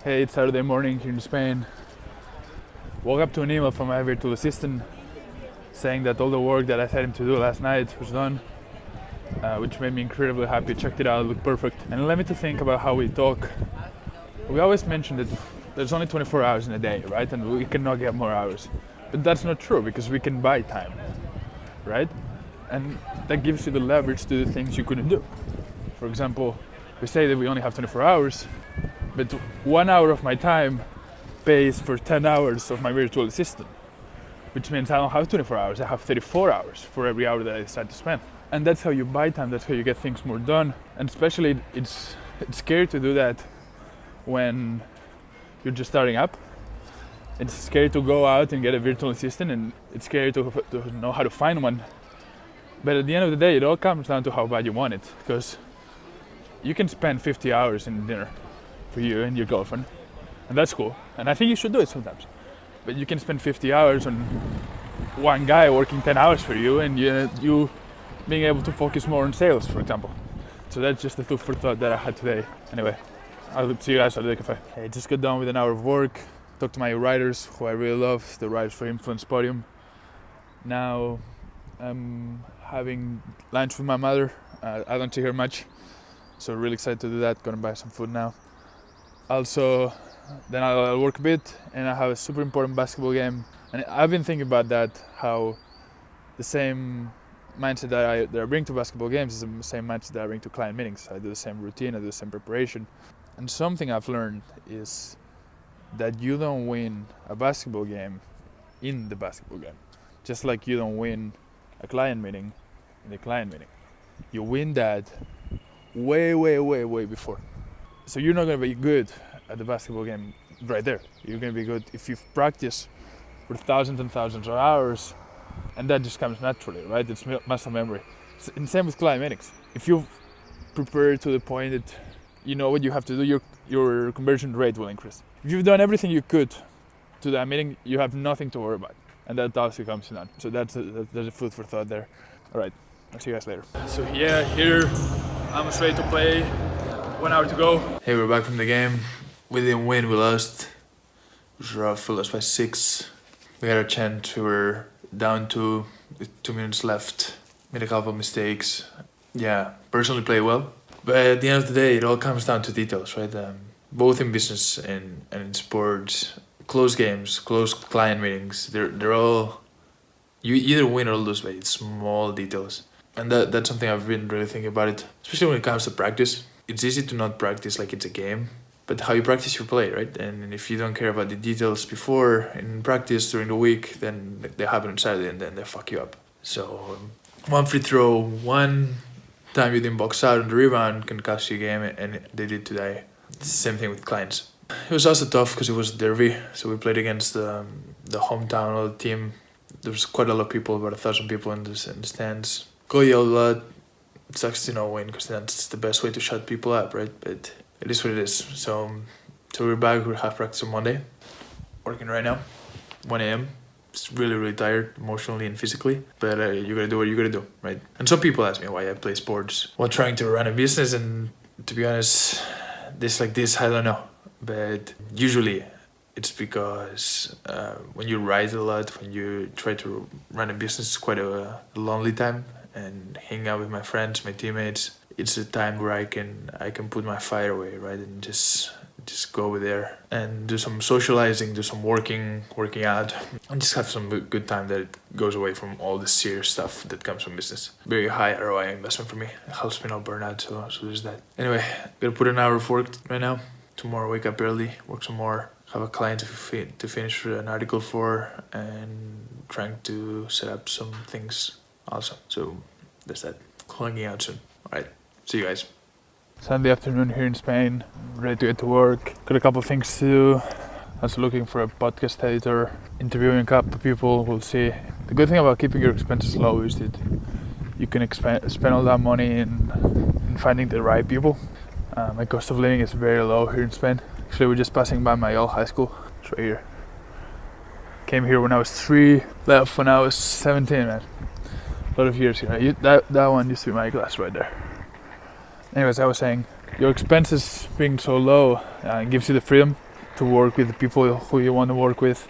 Hey, it's Saturday morning here in Spain. Woke up to an email from my virtual assistant saying that all the work that I set him to do last night was done, which made me incredibly happy. Checked it out, it looked perfect. And it led me to think about how we talk. We always mention that there's only 24 hours in a day, right? And we cannot get more hours. But that's not true because we can buy time, right? And that gives you the leverage to do things you couldn't do. For example, we say that we only have 24 hours, but 1 hour of my time pays for 10 hours of my virtual assistant, which means I don't have 24 hours, I have 34 hours for every hour that I decide to spend. And that's how you buy time, that's how you get things more done. And especially it's scary to do that when you're just starting up. It's scary to go out and get a virtual assistant, and it's scary to know how to find one. But at the end of the day, it all comes down to how bad you want it, because you can spend 50 hours in dinner for you and your girlfriend, and that's cool, and I think you should do it sometimes. But you can spend 50 hours on one guy working 10 hours for you, and you being able to focus more on sales, for example. So that's just the food for thought that I had today. Anyway, I'll see you guys at the cafe. I just got done with an hour of work, talked to my writers, who I really love, the writers for Influence Podium. Now I'm having lunch with my mother. I don't see her much, so really excited to do that. Gonna buy some food now. Also, then I'll work a bit, and I have a super important basketball game. And I've been thinking about that, how the same mindset that I bring to basketball games is the same mindset that I bring to client meetings. I do the same routine, I do the same preparation. And something I've learned is that you don't win a basketball game in the basketball game. Just like you don't win a client meeting in the client meeting. You win that way before. So you're not going to be good at the basketball game right there. You're going to be good if you've practiced for thousands and thousands of hours, and that just comes naturally, right? It's muscle memory. And same with client meetings. If you've prepared to the point that you know what you have to do, your conversion rate will increase. If you've done everything you could to that meeting, you have nothing to worry about, and that also comes to none. So that's a food for thought there. All right, I'll see you guys later. So yeah, here I'm ready to play. 1 hour to go. Hey, we're back from the game. We didn't win, we lost. It was rough, we lost by 6. We had our chance, we were down 2 with 2 minutes left. Made a couple of mistakes. Yeah, personally played well. But at the end of the day, it all comes down to details, right? Both in business and in sports. Close games, close client meetings, they're all... You either win or lose by small details. And that's something I've been really thinking about it. Especially when it comes to practice. It's easy to not practice like it's a game, but how you practice your play, right? And if you don't care about the details before in practice during the week, then they happen on Saturday and then they fuck you up. So one free throw, one time you didn't box out on the rebound can cost you a game, and they did today. It's the same thing with clients. It was also tough because it was derby, so we played against the hometown of the team. There was quite a lot of people, about 1,000 people in the stands. Go yell a lot. It sucks to not win because that's the best way to shut people up, right? But it is what it is. So we're back. We have practice on Monday. Working right now, 1 a.m. It's really tired, emotionally and physically. But you gotta do what you gotta do, right? And some people ask me why I play sports while trying to run a business. And to be honest, this, I don't know. But usually it's because when you write a lot, when you try to run a business, it's quite a lonely time. And hang out with my friends, my teammates, it's a time where I can put my fire away, right? And just go over there and do some socializing, do some working out, and just have some good time that it goes away from all the serious stuff that comes from business. Very high ROI investment for me. It helps me not burn out, so there's that. Anyway, gonna put an hour of work right now. Tomorrow wake up early, work some more, have a client to finish an article for, and trying to set up some things. Awesome. So there's that. Clocking out soon. Alright. See you guys. Sunday afternoon here in Spain. Ready to get to work. Got a couple of things to do. Also looking for a podcast editor. Interviewing a couple of people. We'll see. The good thing about keeping your expenses low is that you can spend all that money in finding the right people. My cost of living is very low here in Spain. Actually, we're just passing by my old high school. It's right here. Came here when I was 3. Left when I was 17, man. A lot of years here. That one used to be my class right there. Anyways, I was saying, your expenses being so low gives you the freedom to work with the people who you want to work with.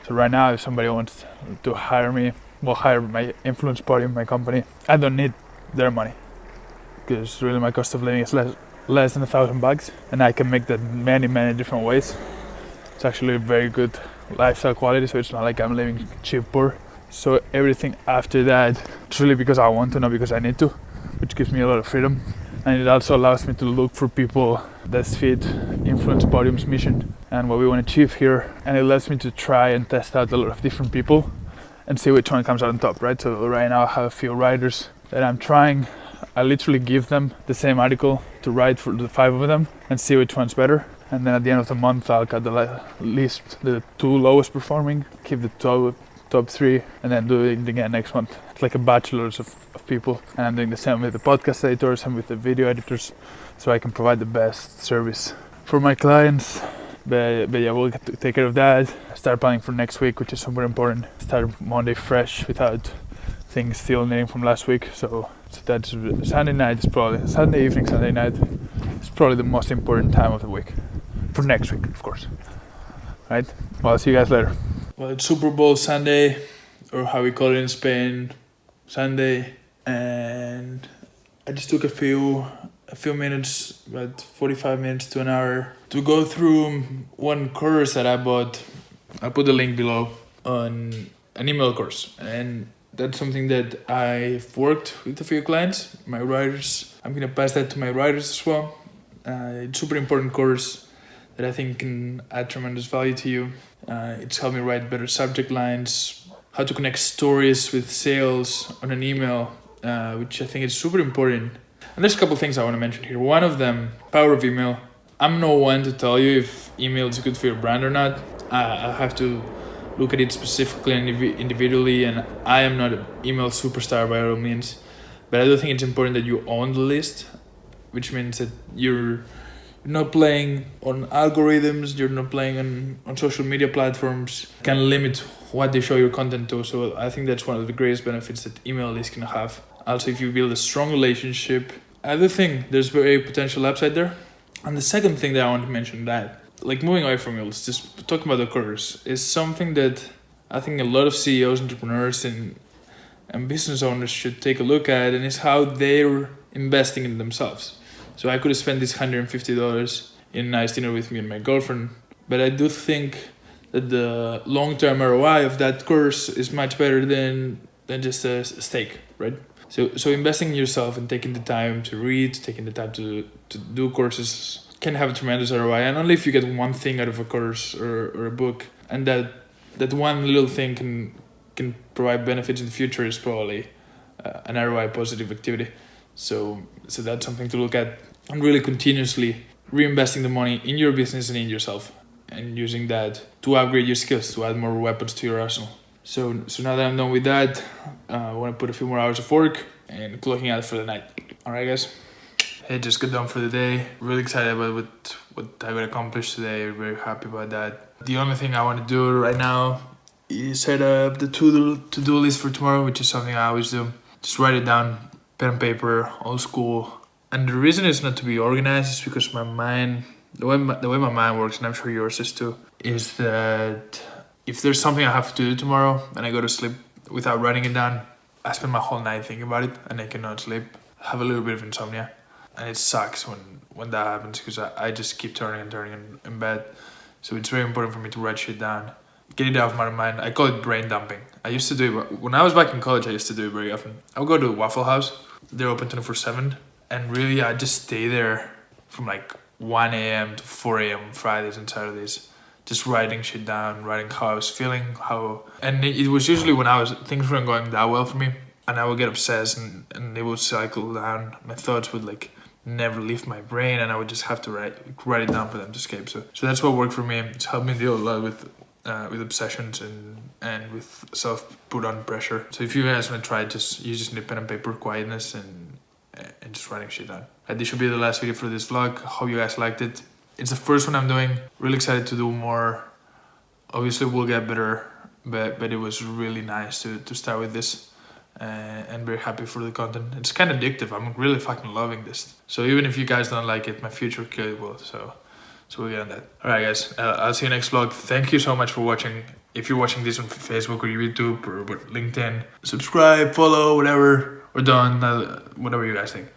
So right now, if somebody wants to hire me, hire my influence Podium, my company, I don't need their money, because really my cost of living is less than $1,000, and I can make that many different ways. It's actually a very good lifestyle quality, so it's not like I'm living cheap poor. So everything after that, it's really because I want to, not because I need to, which gives me a lot of freedom. And it also allows me to look for people that fit Influence Podium's mission and what we want to achieve here. And it lets me to try and test out a lot of different people and see which one comes out on top, right? So right now I have a few writers that I'm trying. I literally give them the same article to write for the 5 of them and see which one's better. And then at the end of the month, I'll cut the list, the 2 lowest performing, keep the top 3, and then do it again next month. It's like a bachelor's of people. And I'm doing the same with the podcast editors and with the video editors, so I can provide the best service for my clients. But yeah, we'll get to take care of that. Start planning for next week, which is super important. Start Monday fresh without things still needing from last week. So that's Sunday night is probably Sunday evening, Sunday night is probably the most important time of the week. For next week, of course. Right? Well, I'll see you guys later. Well, it's Super Bowl Sunday, or how we call it in Spain, Sunday, and I just took a few minutes, about 45 minutes to an hour, to go through one course that I bought. I'll put the link below, on an email course, and that's something that I've worked with a few clients, my writers. I'm gonna pass that to my writers as well. It's a super important course that I think can add tremendous value to you. It's helped me write better subject lines, how to connect stories with sales on an email, which I think is super important. And there's a couple of things I want to mention here. One of them, power of email. I'm no one to tell you if email is good for your brand or not. I have to look at it specifically and individually, and I am not an email superstar by all means. But I do think it's important that you own the list, which means that you're not playing on algorithms, you're not playing on social media platforms, can limit what they show your content to. So I think that's one of the greatest benefits that email list can have. Also, if you build a strong relationship, I do think there's very potential upside there. And the second thing that I want to mention, that like moving away from emails, just talking about the course, is something that I think a lot of CEOs, entrepreneurs, and business owners should take a look at, and is how they're investing in themselves. So I could have spent this $150 in a nice dinner with me and my girlfriend, but I do think that the long-term ROI of that course is much better than just a steak, right? So investing in yourself and taking the time to read, taking the time to do courses can have a tremendous ROI. And only if you get one thing out of a course or a book, and that one little thing can provide benefits in the future, is probably an ROI positive activity. So that's something to look at, and really continuously reinvesting the money in your business and in yourself, and using that to upgrade your skills, to add more weapons to your arsenal. So now that I'm done with that, I want to put a few more hours of work and clocking out for the night. All right, guys. Hey, just got done for the day. Really excited about what I got accomplished today. Very happy about that. The only thing I want to do right now is set up the to-do list for tomorrow, which is something I always do. Just write it down, pen and paper, old school. And the reason it's not to be organized is because my mind, the way my mind works, and I'm sure yours is too, is that if there's something I have to do tomorrow and I go to sleep without writing it down, I spend my whole night thinking about it and I cannot sleep. I have a little bit of insomnia, and it sucks when that happens, because I just keep turning in bed. So it's very important for me to write shit down, get it out of my mind. I call it brain dumping. I used to do it when I was back in college. I used to do it very often. I would go to Waffle House. They're open 24/7, and really I just stay there from like 1 a.m. to 4 a.m. Fridays and Saturdays, just writing shit down, writing how I was feeling, and it was usually when things weren't going that well for me, and I would get obsessed and they would cycle down. My thoughts would like never leave my brain, and I would just have to write it down for them to escape. So that's what worked for me. It's helped me deal a lot with obsessions and with self-put on pressure. So if you guys want to try it, you just need pen and paper, quietness, and just writing shit down. This should be the last video for this vlog. Hope you guys liked it. It's the first one I'm doing. Really excited to do more. Obviously we'll get better, but it was really nice to start with this, and very happy for the content. It's kind of addictive. I'm really fucking loving this. So even if you guys don't like it, my future clearly will. So So we'll get on that. Alright guys, I'll see you next vlog. Thank you so much for watching. If you're watching this on Facebook or YouTube or LinkedIn, subscribe, follow, whatever, or done, whatever you guys think.